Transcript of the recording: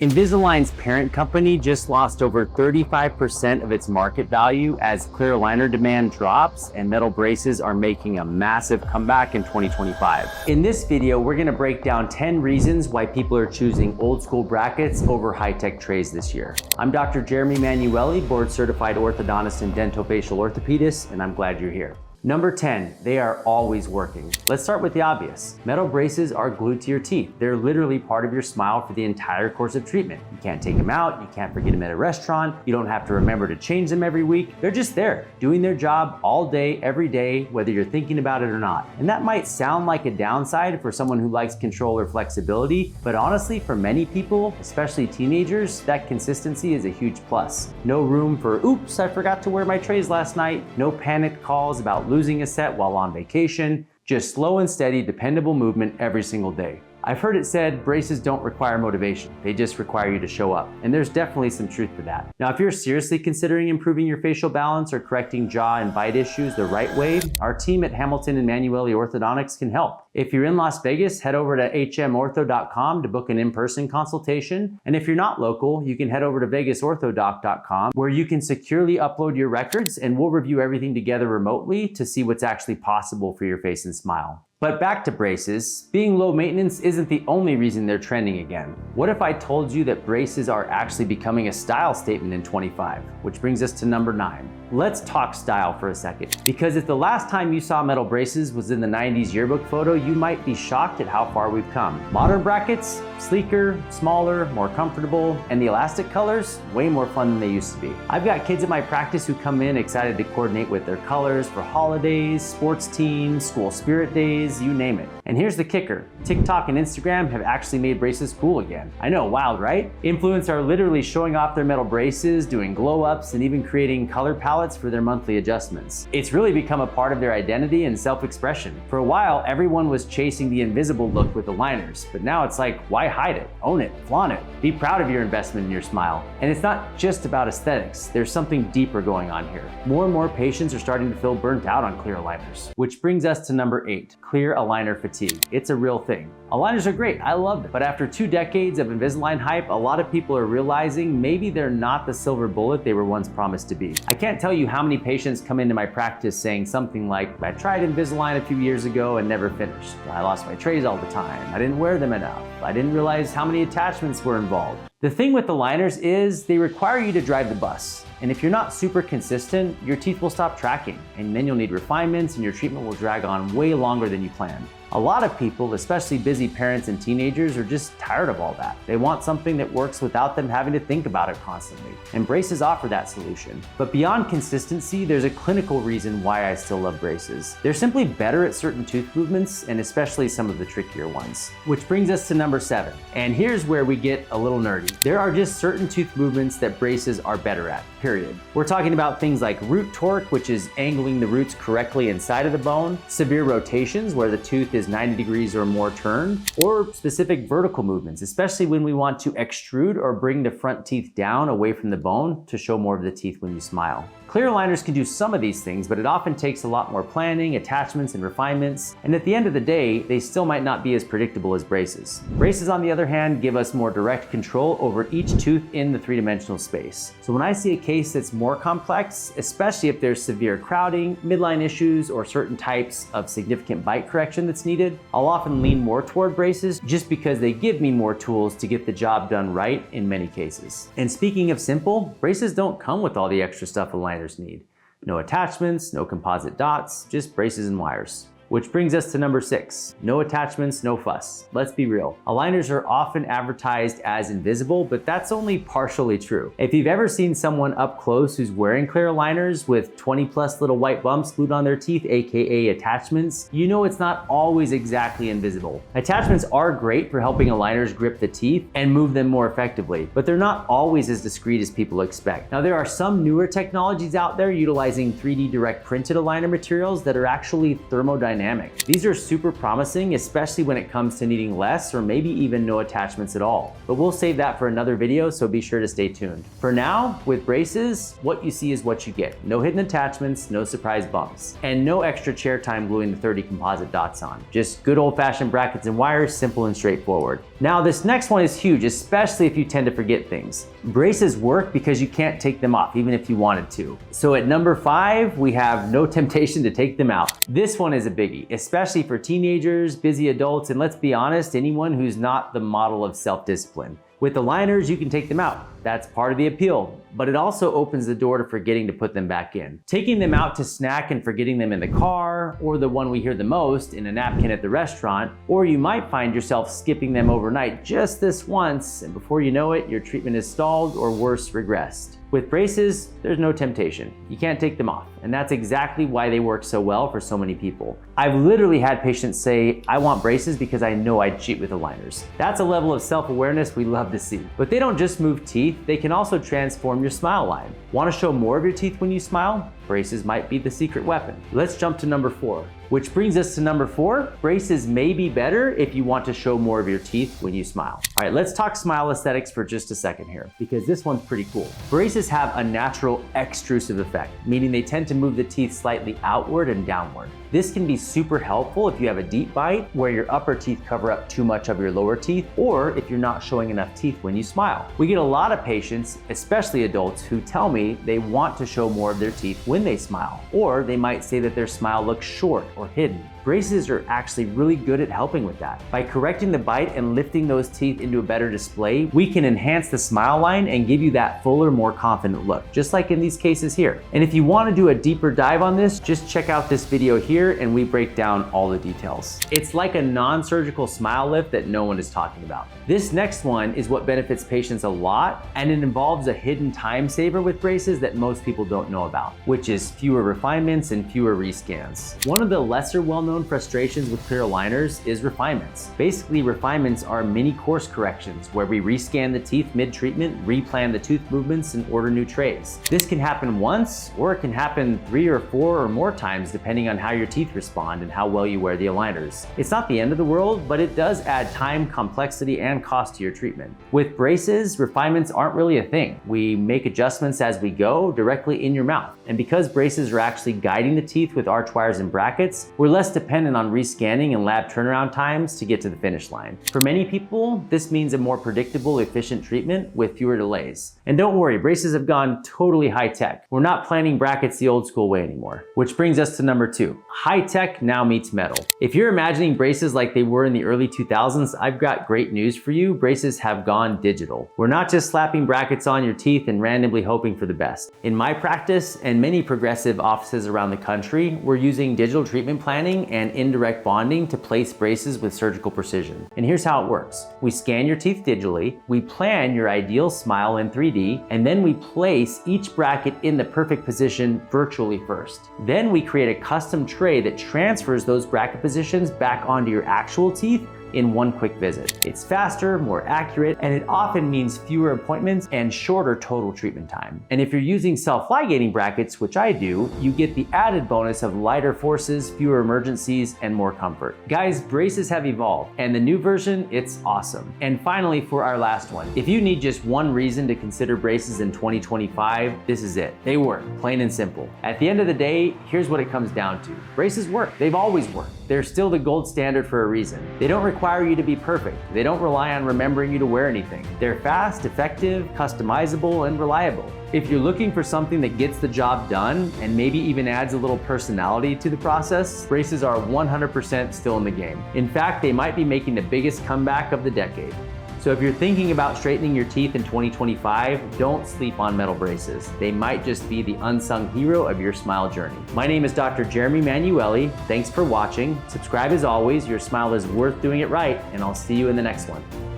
Invisalign's parent company just lost over 35% of its market value as clear aligner demand drops and metal braces are making a massive comeback in 2025. In this video, we're gonna break down 10 reasons why people are choosing old school brackets over high-tech trays this year. I'm Dr. Jeremy Manueli, board certified orthodontist and dentofacial orthopedist, and I'm glad you're here. Number 10, they are always working. Let's start with the obvious. Metal braces are glued to your teeth. They're literally part of your smile for the entire course of treatment. You can't take them out, you can't forget them at a restaurant, you don't have to remember to change them every week. They're just there, doing their job all day, every day, whether you're thinking about it or not. And that might sound like a downside for someone who likes control or flexibility, but honestly, for many people, especially teenagers, that consistency is a huge plus. No room for, oops, I forgot to wear my trays last night. No panicked calls about losing a set while on vacation, just slow and steady, dependable movement every single day. I've heard it said braces don't require motivation, they just require you to show up. And there's definitely some truth to that. Now, if you're seriously considering improving your facial balance or correcting jaw and bite issues the right way, our team at Hamilton and Manueli Orthodontics can help. If you're in Las Vegas, head over to hmortho.com to book an in-person consultation. And if you're not local, you can head over to vegasorthodoc.com where you can securely upload your records and we'll review everything together remotely to see what's actually possible for your face and smile. But back to braces, being low maintenance isn't the only reason they're trending again. What if I told you that braces are actually becoming a style statement in 25? Which brings us to number 9. Let's talk style for a second. Because if the last time you saw metal braces was in the 90s yearbook photo, you might be shocked at how far we've come. Modern brackets, sleeker, smaller, more comfortable, and the elastic colors, way more fun than they used to be. I've got kids at my practice who come in excited to coordinate with their colors for holidays, sports teams, school spirit days, you name it. And here's the kicker. TikTok and Instagram have actually made braces cool again. I know, wild, right? Influencers are literally showing off their metal braces, doing glow-ups, and even creating color palettes for their monthly adjustments. It's really become a part of their identity and self-expression. For a while, everyone was chasing the invisible look with aligners, but now it's like, why hide it? Own it, flaunt it. Be proud of your investment in your smile. And it's not just about aesthetics. There's something deeper going on here. More and more patients are starting to feel burnt out on clear aligners. Which brings us to number 8, clear aligner fatigue. It's a real thing. Aligners are great, I love them. But after 2 decades of Invisalign hype, a lot of people are realizing maybe they're not the silver bullet they were once promised to be. I can't tell you how many patients come into my practice saying something like, I tried Invisalign a few years ago and never finished. I lost my trays all the time. I didn't wear them enough. I didn't realize how many attachments were involved. The thing with aligners is they require you to drive the bus. And if you're not super consistent, your teeth will stop tracking, and then you'll need refinements and your treatment will drag on way longer than you planned. A lot of people, especially busy parents and teenagers, are just tired of all that. They want something that works without them having to think about it constantly. And braces offer that solution. But beyond consistency, there's a clinical reason why I still love braces. They're simply better at certain tooth movements, and especially some of the trickier ones. Which brings us to number 7. And here's where we get a little nerdy. There are just certain tooth movements that braces are better at, period. We're talking about things like root torque, which is angling the roots correctly inside of the bone, severe rotations, where the tooth is 90 degrees or more turned, or specific vertical movements, especially when we want to extrude or bring the front teeth down away from the bone to show more of the teeth when you smile. Clear aligners can do some of these things, but it often takes a lot more planning, attachments, and refinements, and at the end of the day, they still might not be as predictable as braces. Braces, on the other hand, give us more direct control over each tooth in the 3-dimensional space. So when I see a case that's more complex, especially if there's severe crowding, midline issues, or certain types of significant bite correction that's needed, I'll often lean more toward braces just because they give me more tools to get the job done right in many cases. And speaking of simple, braces don't come with all the extra stuff aligners need. No attachments, no composite dots, just braces and wires. Which brings us to number 6, no attachments, no fuss. Let's be real. Aligners are often advertised as invisible, but that's only partially true. If you've ever seen someone up close who's wearing clear aligners with 20+ little white bumps glued on their teeth, aka attachments, you know it's not always exactly invisible. Attachments are great for helping aligners grip the teeth and move them more effectively, but they're not always as discreet as people expect. Now, there are some newer technologies out there utilizing 3D direct printed aligner materials that are actually thermodynamic dynamic. These are super promising, especially when it comes to needing less or maybe even no attachments at all. But we'll save that for another video, so be sure to stay tuned. For now, with braces, what you see is what you get. No hidden attachments, no surprise bumps, and no extra chair time gluing the 30 composite dots on. Just good old-fashioned brackets and wires, simple and straightforward. Now, this next one is huge, especially if you tend to forget things. Braces work because you can't take them off, even if you wanted to. So at number 5, we have no temptation to take them out. This one is a biggie, especially for teenagers, busy adults, and let's be honest, anyone who's not the model of self-discipline. With the liners, you can take them out. That's part of the appeal, but it also opens the door to forgetting to put them back in. Taking them out to snack and forgetting them in the car, or the one we hear the most, in a napkin at the restaurant, or you might find yourself skipping them overnight just this once, and before you know it, your treatment is stalled or worse, regressed. With braces, there's no temptation. You can't take them off, and that's exactly why they work so well for so many people. I've literally had patients say, I want braces because I know I'd cheat with the liners. That's a level of self-awareness we love to see. But they don't just move teeth, they can also transform your smile line. Want to show more of your teeth when you smile? Braces might be the secret weapon. Let's jump to number 4. Which brings us to number 4, braces may be better if you want to show more of your teeth when you smile. All right, let's talk smile aesthetics for just a second here, because this one's pretty cool. Braces have a natural extrusive effect, meaning they tend to move the teeth slightly outward and downward. This can be super helpful if you have a deep bite where your upper teeth cover up too much of your lower teeth, or if you're not showing enough teeth when you smile. We get a lot of patients, especially adults, who tell me they want to show more of their teeth when they smile, or they might say that their smile looks short or hidden. Braces are actually really good at helping with that. By correcting the bite and lifting those teeth into a better display, we can enhance the smile line and give you that fuller, more confident look, just like in these cases here. And if you want to do a deeper dive on this, just check out this video here and we break down all the details. It's like a non-surgical smile lift that no one is talking about. This next one is what benefits patients a lot, and it involves a hidden time saver with braces that most people don't know about, which is fewer refinements and fewer rescans. One of the lesser well-known frustrations with clear aligners is refinements. Basically, refinements are mini course corrections where we rescan the teeth mid-treatment, replan the tooth movements, and order new trays. This can happen once, or it can happen 3 or 4 or more times depending on how your teeth respond and how well you wear the aligners. It's not the end of the world, but it does add time, complexity, and cost to your treatment. With braces, refinements aren't really a thing. We make adjustments as we go directly in your mouth. And because braces are actually guiding the teeth with arch wires and brackets, we're less dependent on rescanning and lab turnaround times to get to the finish line. For many people, this means a more predictable, efficient treatment with fewer delays. And don't worry, braces have gone totally high tech. We're not planning brackets the old school way anymore. Which brings us to number 2. High tech now meets metal. If you're imagining braces like they were in the early 2000s, I've got great news for you. Braces have gone digital. We're not just slapping brackets on your teeth and randomly hoping for the best. In my practice and many progressive offices around the country, we're using digital treatment planning and indirect bonding to place braces with surgical precision. And here's how it works. We scan your teeth digitally, we plan your ideal smile in 3D, and then we place each bracket in the perfect position virtually first. Then we create a custom tray that transfers those bracket positions back onto your actual teeth in one quick visit. It's faster, more accurate, and it often means fewer appointments and shorter total treatment time. And if you're using self-ligating brackets, which I do, you get the added bonus of lighter forces, fewer emergencies, and more comfort. Guys, braces have evolved, and the new version, it's awesome. And finally, for our last one, if you need just one reason to consider braces in 2025, this is it. They work, plain and simple. At the end of the day, here's what it comes down to. Braces work. They've always worked. They're still the gold standard for a reason. They don't require you to be perfect. They don't rely on remembering you to wear anything. They're fast, effective, customizable, and reliable. If you're looking for something that gets the job done and maybe even adds a little personality to the process, braces are 100% still in the game. In fact, they might be making the biggest comeback of the decade. So if you're thinking about straightening your teeth in 2025, don't sleep on metal braces. They might just be the unsung hero of your smile journey. My name is Dr. Jeremy Manueli. Thanks for watching. Subscribe as always. Your smile is worth doing it right, and I'll see you in the next one.